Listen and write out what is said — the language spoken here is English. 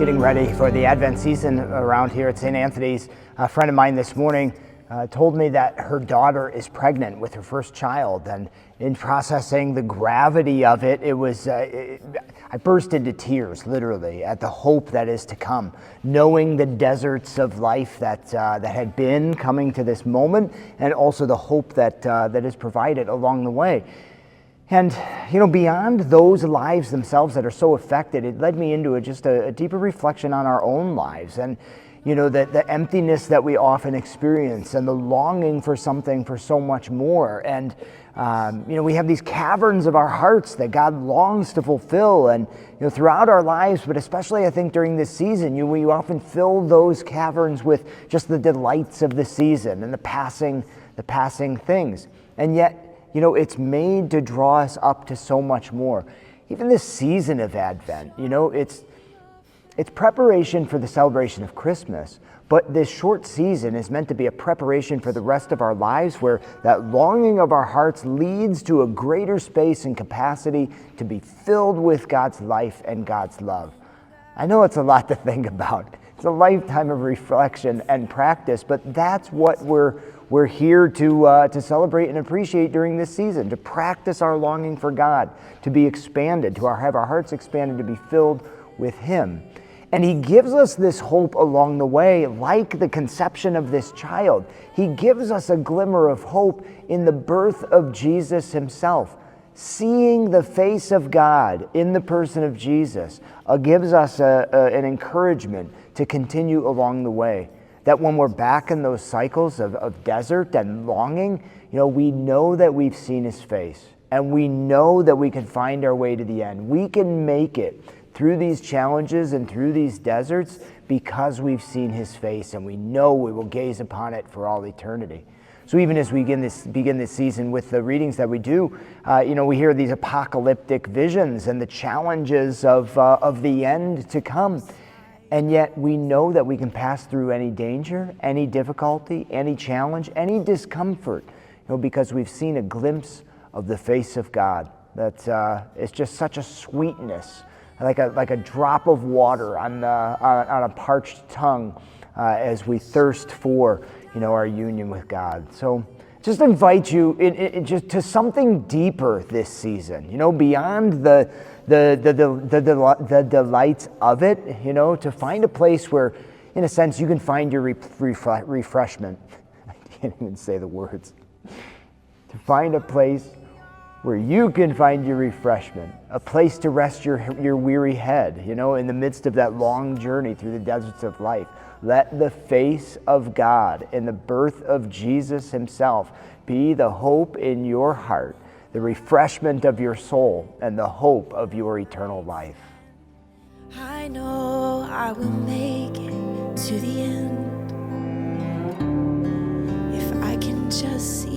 getting ready for the Advent season around here at St. Anthony's. A friend of mine this morning told me that her daughter is pregnant with her first child, and in processing the gravity of it, I burst into tears, literally, at the hope that is to come, knowing the deserts of life that had been coming to this moment, and also the hope that is provided along the way. And, beyond those lives themselves that are so affected, it led me into just a deeper reflection on our own lives and, the emptiness that we often experience and the longing for something for so much more. And, we have these caverns of our hearts that God longs to fulfill and, throughout our lives, but especially I think during this season, we often fill those caverns with just the delights of the season and the passing things. And yet, it's made to draw us up to so much more. Even this season of Advent, it's preparation for the celebration of Christmas, but this short season is meant to be a preparation for the rest of our lives, where that longing of our hearts leads to a greater space and capacity to be filled with God's life and God's love. I know it's a lot to think about. It's a lifetime of reflection and practice, but that's what we're here to celebrate and appreciate during this season, to practice our longing for God, to be expanded, to have our hearts expanded, to be filled with Him. And He gives us this hope along the way, like the conception of this child. He gives us a glimmer of hope in the birth of Jesus Himself. Seeing the face of God in the person of Jesus gives us an encouragement to continue along the way. That when we're back in those cycles of desert and longing, we know that we've seen His face, and we know that we can find our way to the end. We can make it through these challenges and through these deserts because we've seen His face, and we know we will gaze upon it for all eternity. So even as we begin this season with the readings that we do, we hear these apocalyptic visions and the challenges of the end to come. And yet we know that we can pass through any danger, any difficulty, any challenge, any discomfort, because we've seen a glimpse of the face of God. That it's just such a sweetness, like a drop of water on a parched tongue as we thirst for our union with God. So just invite you just to something deeper this season, beyond the delights of it, to find a place where, in a sense, you can find your refreshment. I can't even say the words. To find a place where you can find your refreshment, a place to rest your weary head, in the midst of that long journey through the deserts of life. Let the face of God in the birth of Jesus Himself be the hope in your heart, the refreshment of your soul, and the hope of your eternal life. I know I will make it to the end if I can just see